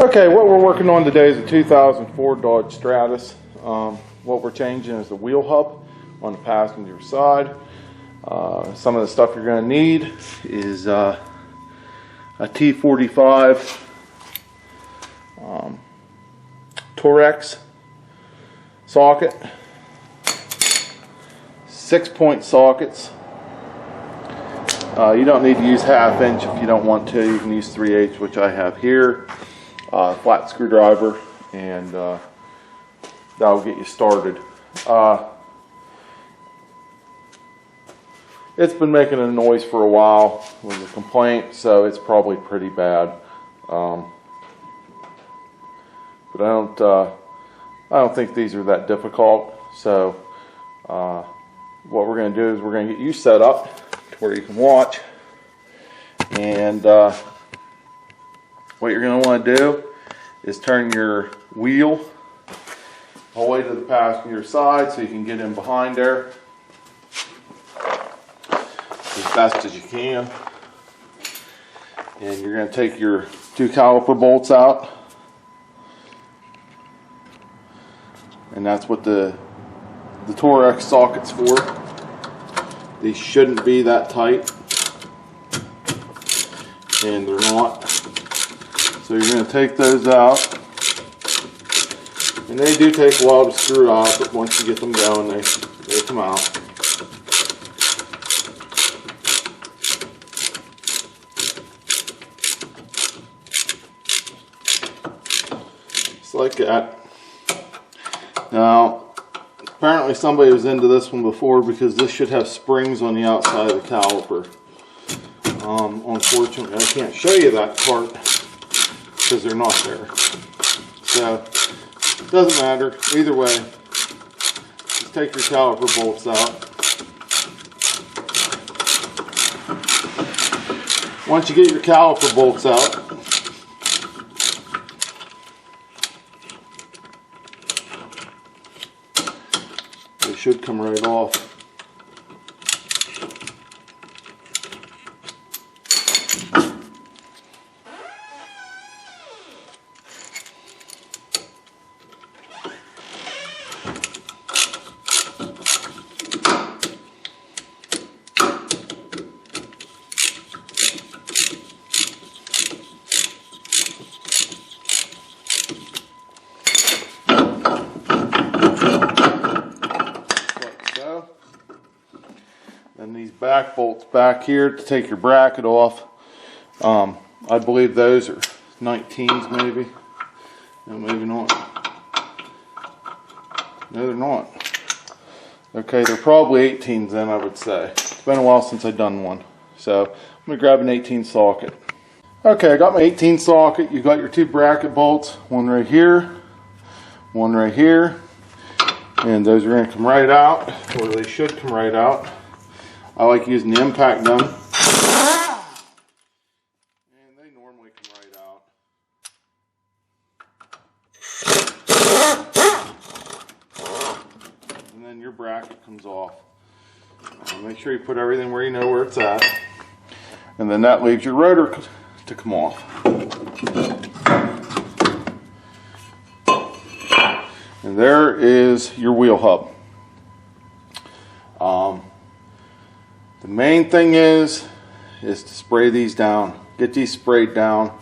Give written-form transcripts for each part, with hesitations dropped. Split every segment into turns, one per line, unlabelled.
Okay, what we're working on today is a 2004 Dodge Stratus. What we're changing is the wheel hub on the passenger side. Some of the stuff you're going to need is a T45 Torex socket, 6-point sockets. You don't need to use 1/2 inch if you don't want to. You can use 3/8, which I have here. Flat screwdriver, and that'll get you started. It's been making a noise for a while with a complaint, so it's probably pretty bad. But I don't think these are that difficult. So what we're going to do is we're going to get you set up to where you can watch, and what you're going to want to do is turn your wheel all the way to the passenger side so you can get in behind there as best as you can. And you're going to take your 2 caliper bolts out, and that's what the Torex socket's for. These shouldn't be that tight, and they're not. So you're going to take those out, and they do take a while to screw out, but once you get them going, they come out. Just like that. Now, apparently somebody was into this one before, because this should have springs on the outside of the caliper. Unfortunately, I can't show you that part because they're not there. So, it doesn't matter. Either way, just take your caliper bolts out. Once you get your caliper bolts out, they should come right off. And these back bolts back here to take your bracket off. I believe those are 19s maybe. No, maybe not. No, they're not. Okay, they're probably 18s then, I would say. It's been a while since I've done one. So I'm going to grab an 18 socket. Okay, I got my 18 socket. You got your 2 bracket bolts. One right here. One right here. And those are going to come right out, or they should come right out. I like using the impact gun, and they normally come right out. And then your bracket comes off. Make sure you put everything where you know where it's at. And then that leaves your rotor to come off. And there is your wheel hub. The main thing is to spray these down. Get these sprayed down,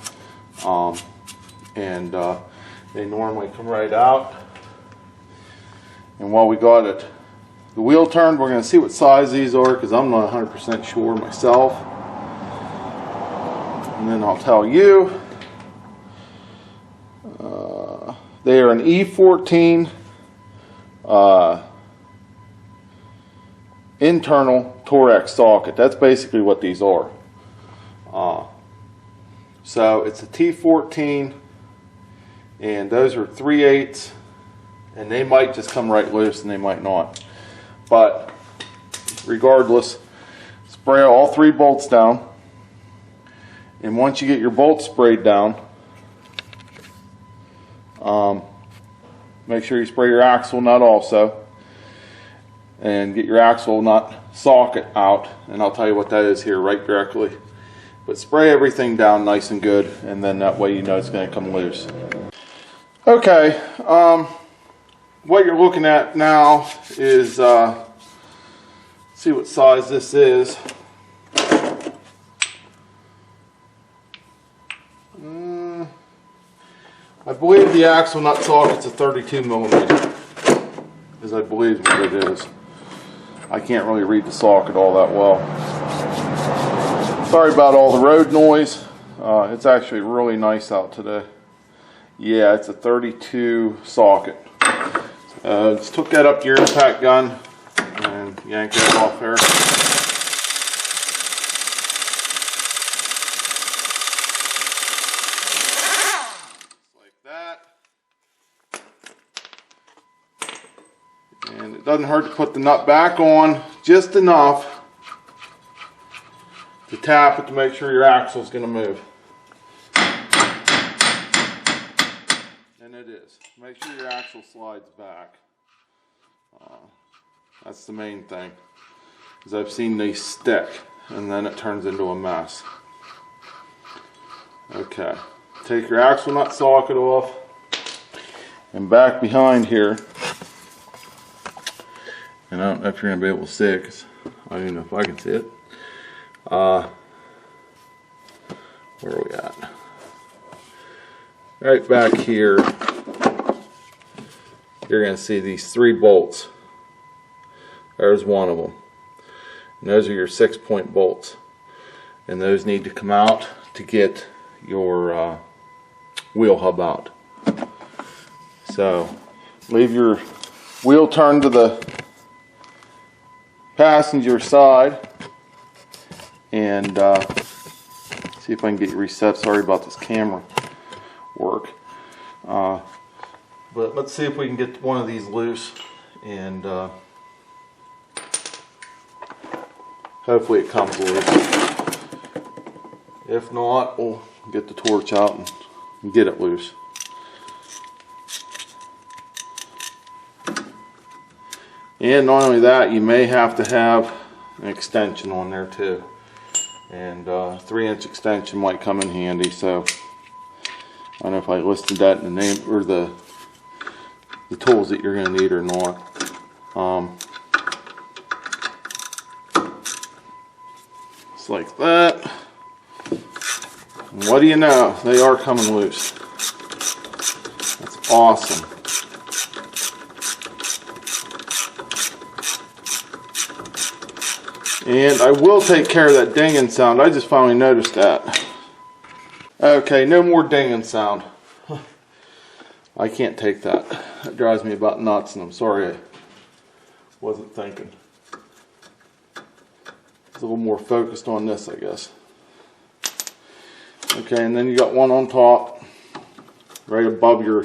and they normally come right out. And while we got it, the wheel turned, we're going to see what size these are, because I'm not 100% sure myself. And then I'll tell you. They are an E14 internal Torex socket. That's basically what these are. So it's a T14, and those are 3/8, and they might just come right loose and they might not. But regardless, spray all 3 bolts down, and once you get your bolts sprayed down, make sure you spray your axle nut also, and get your axle nut socket out, and I'll tell you what that is here right directly But spray everything down nice and good, and then that way you know it's going to come loose. Okay, what you're looking at now is, see what size this is. I believe the axle nut socket's a 32 millimeter, is I believe what it is. I can't really read the socket all that well. Sorry about all the road noise. It's actually really nice out today. Yeah, it's a 32 socket. Just hook that up to your impact gun and yank that off there. And it doesn't hurt to put the nut back on just enough to tap it to make sure your axle is going to move. And it is. Make sure your axle slides back. That's the main thing. Because I've seen these stick and then it turns into a mess. Okay. Take your axle nut socket off. And back behind here. And I don't know if you're going to be able to see it, because I don't even know if I can see it. Where are we at? Right back here, you're going to see these 3 bolts. There's one of them. And those are your 6-point bolts. And those need to come out to get your wheel hub out. So, leave your wheel turned to the passenger side and see if I can get you reset. Sorry about this camera work, but let's see if we can get one of these loose, and hopefully it comes loose. If not, we'll get the torch out and get it loose. And not only that, you may have to have an extension on there too. And 3-inch extension might come in handy. So I don't know if I listed that in the name or the tools that you're going to need or not. It's like that. And what do you know? They are coming loose. That's awesome. And I will take care of that dinging sound. I just finally noticed that. Okay, no more dinging sound. I can't take that. That drives me about nuts, and I'm sorry I wasn't thinking. It's a little more focused on this, I guess. Okay, and then you got one on top, right above your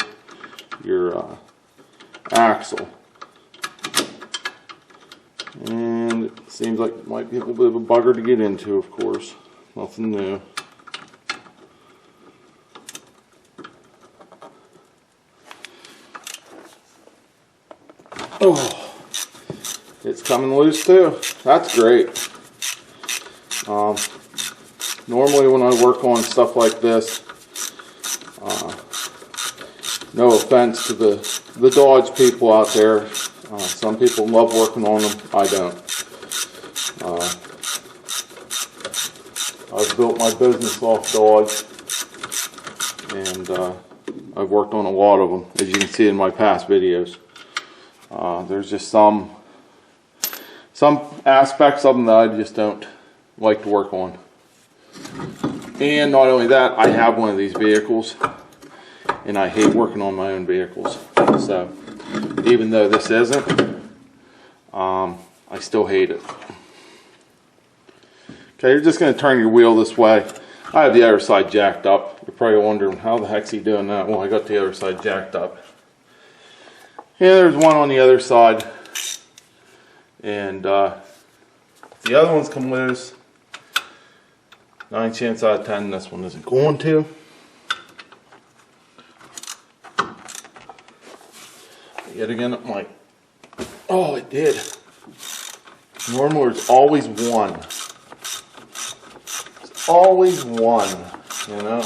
axle. And it seems like it might be a little bit of a bugger to get into, of course. Nothing new. Oh, it's coming loose too. That's great. Normally when I work on stuff like this, no offense to the Dodge people out there, some people love working on them. I don't. I've built my business off Dodge, and I've worked on a lot of them, as you can see in my past videos. There's just some aspects of them that I just don't like to work on. And not only that, I have one of these vehicles, and I hate working on my own vehicles. So even though this isn't, I still hate it. Okay, you're just going to turn your wheel this way. I have the other side jacked up. You're probably wondering, how the heck's he doing that? Well, I got the other side jacked up. Yeah, there's one on the other side. And if the other ones come loose, 9 chances out of 10 this one isn't going to. Yet again, I'm like, oh, it did. Normally there's always one. There's always one, you know.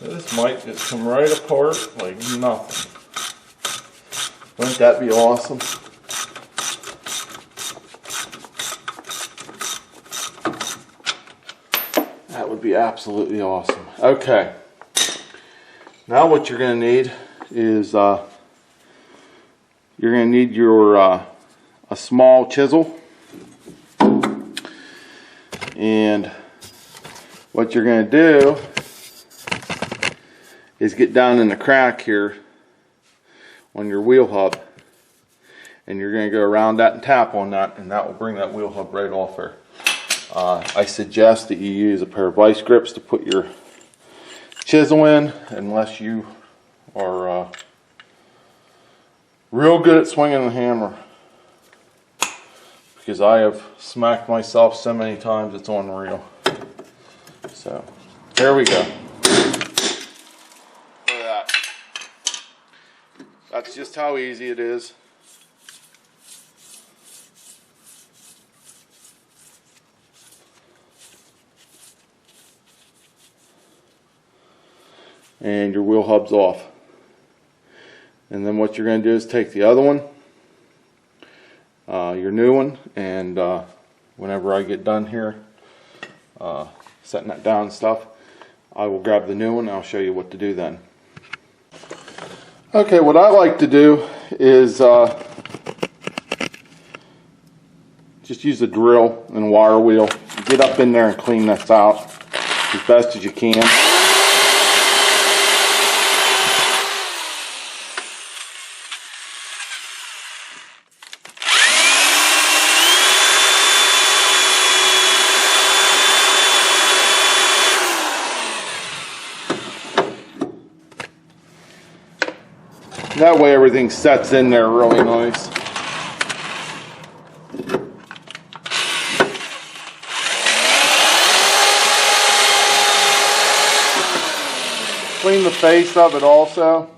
This might just come right apart like nothing. Wouldn't that be awesome? That would be absolutely awesome. Okay. Now what you're going to need is you're going to need your a small chisel, and what you're going to do is get down in the crack here on your wheel hub, and you're going to go around that and tap on that, and that will bring that wheel hub right off there. I suggest that you use a pair of vice grips to put your chisel in, unless you are real good at swinging the hammer, because I have smacked myself so many times it's unreal. So there we go. Look at that. That's just how easy it is. And your wheel hub's off. And then what you're going to do is take the other one, your new one, and whenever I get done here setting that down and stuff, I will grab the new one and I'll show you what to do then. Okay, what I like to do is just use a drill and wire wheel. Get up in there and clean this out as best as you can. That way everything sets in there really nice. Clean the face of it also.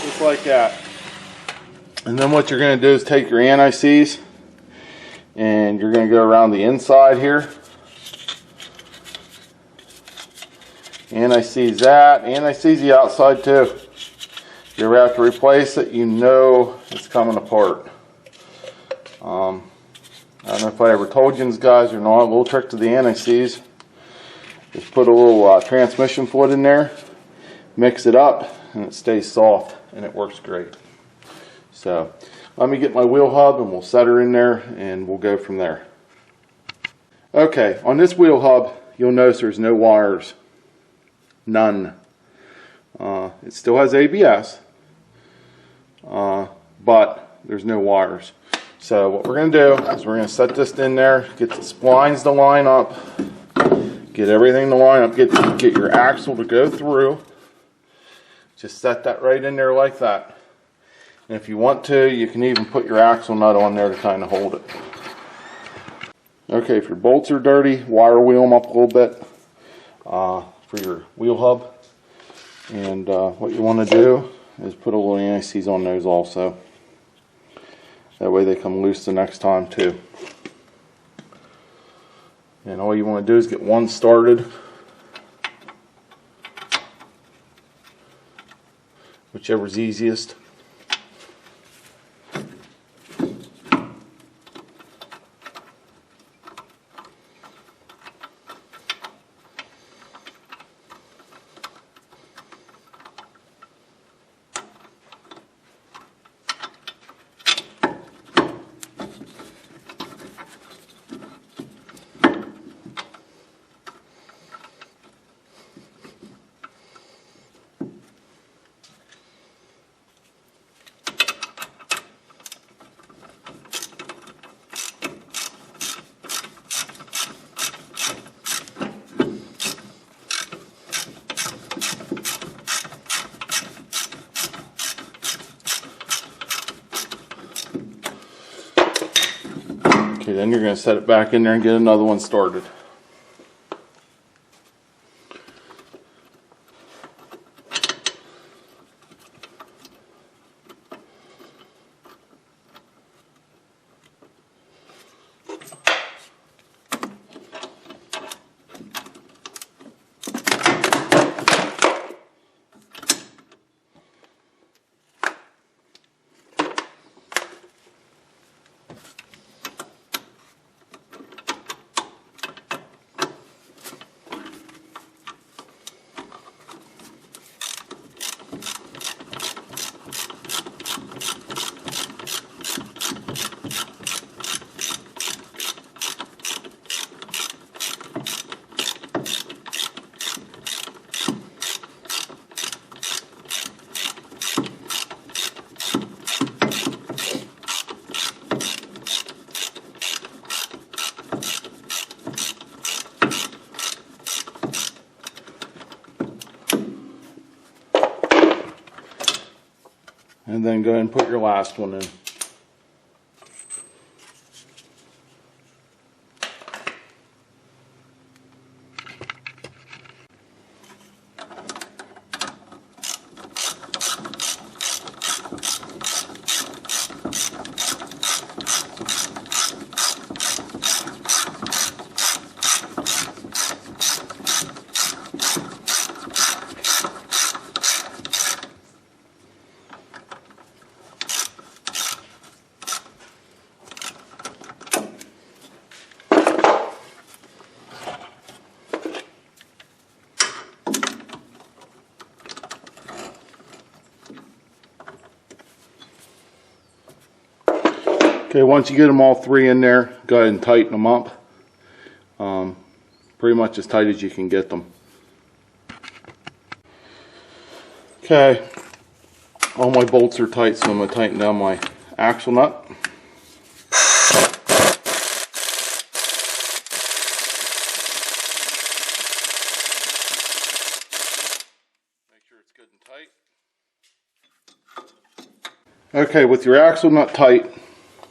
Just like that. And then what you're going to do is take your anti-seize and you're going to go around the inside here. Anti-seize that, anti-seize the outside too. If you ever have to replace it, you know it's coming apart. I don't know if I ever told you guys or not, a little trick to the anti-seize is put a little transmission fluid in there, mix it up, and it stays soft and it works great. So let me get my wheel hub and we'll set her in there and we'll go from there. Okay, on this wheel hub you'll notice there's no wires. None. It still has ABS, but there's no wires. So what we're going to do is we're going to set this in there, get the splines to line up, get everything to line up, get your axle to go through. Just set that right in there like that. And if you want to, you can even put your axle nut on there to kind of hold it. Okay, if your bolts are dirty, wire wheel them up a little bit for your wheel hub. And what you want to do is put a little anti-seize on those also. That way they come loose the next time too. And all you want to do is get one started. Whichever's easiest. Okay, then you're going to set it back in there and get another one started. And then go ahead and put your last one in. Okay, once you get them all three in there, go ahead and tighten them up. Pretty much as tight as you can get them. Okay, all my bolts are tight, so I'm going to tighten down my axle nut. Make sure it's good and tight. Okay, with your axle nut tight,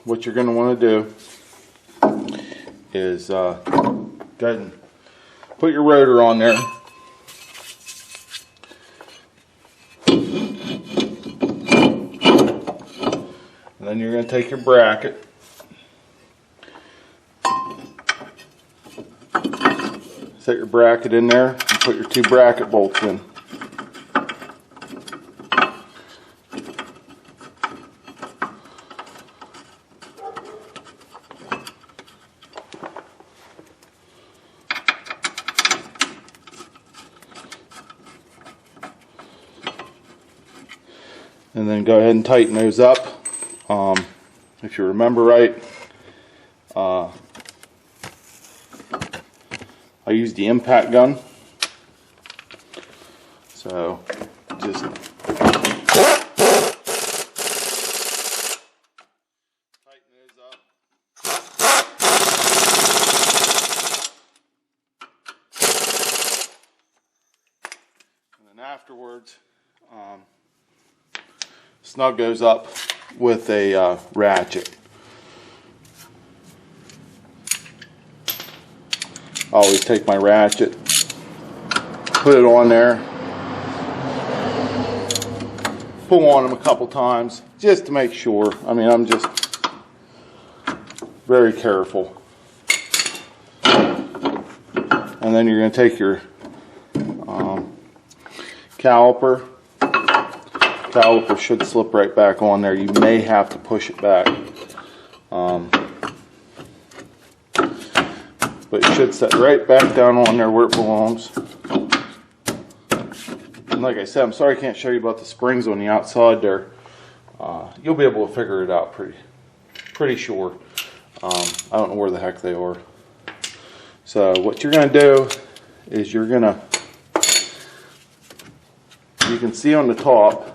what you're going to want to do is go ahead and put your rotor on there. And then you're going to take your bracket. Set your bracket in there and put your two bracket bolts in. And then go ahead and tighten those up. If you remember right, I used the impact gun. So just tighten those up. And then afterwards, snug goes up with a ratchet. I always take my ratchet, put it on there, pull on them a couple times just to make sure. I mean, I'm just very careful. And then you're going to take your caliper. Caliper should slip right back on there. You may have to push it back. But it should set right back down on there where it belongs. And like I said, I'm sorry I can't show you about the springs on the outside there. You'll be able to figure it out pretty sure. I don't know where the heck they are. So what you're going to do is you're going to, you can see on the top,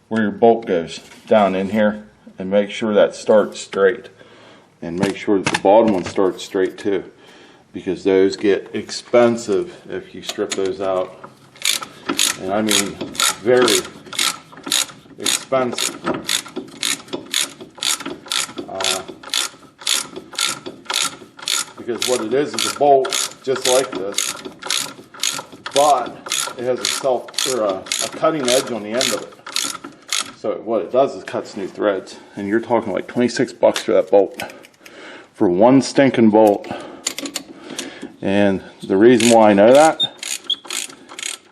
where your bolt goes down in here, and make sure that starts straight, and make sure that the bottom one starts straight too, because those get expensive if you strip those out, and I mean very expensive. Because what it is a bolt just like this, but it has a cutting edge on the end of it. So what it does is cuts new threads, and you're talking like 26 bucks for that bolt, for one stinking bolt. And the reason why I know that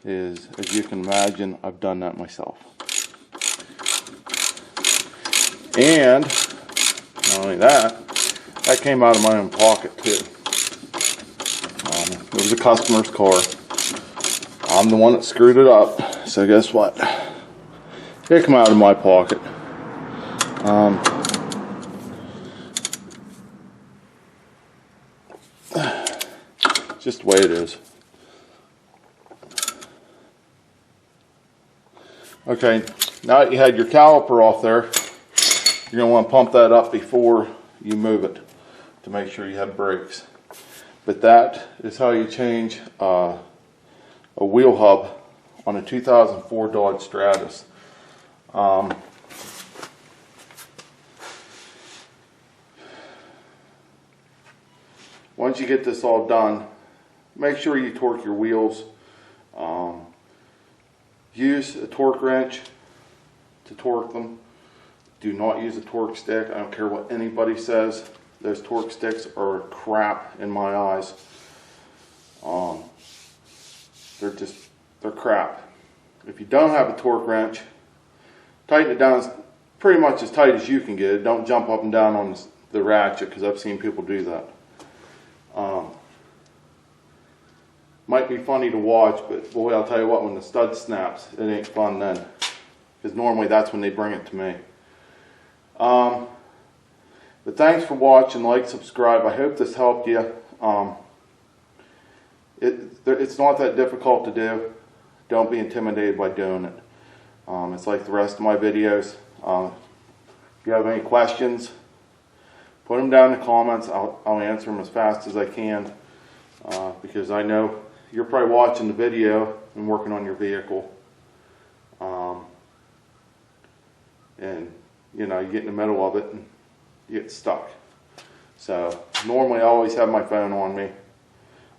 is, as you can imagine, I've done that myself. And not only that, that came out of my own pocket too. It was a customer's car. I'm the one that screwed it up. So guess what? It came out of my pocket. Just the way it is. Okay, now that you had your caliper off there, you're going to want to pump that up before you move it to make sure you have brakes. But that is how you change a wheel hub on a 2004 Dodge Stratus. Once you get this all done, make sure you torque your wheels. Use a torque wrench to torque them. Do not use a torque stick. I don't care what anybody says. Those torque sticks are crap in my eyes. They're crap. If you don't have a torque wrench, tighten it down pretty much as tight as you can get it. Don't jump up and down on the ratchet, because I've seen people do that. Might be funny to watch, but boy, I'll tell you what, when the stud snaps, it ain't fun then. Because normally that's when they bring it to me. But thanks for watching. Like, subscribe. I hope this helped you. It's not that difficult to do. Don't be intimidated by doing it. It's like the rest of my videos. If you have any questions, put them down in the comments. I'll answer them as fast as I can, because I know you're probably watching the video and working on your vehicle. And you know, you get in the middle of it and you get stuck. So normally I always have my phone on me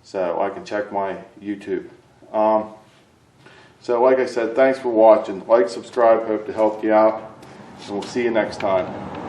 so I can check my YouTube. So like I said, thanks for watching. Like, subscribe, hope to help you out, and we'll see you next time.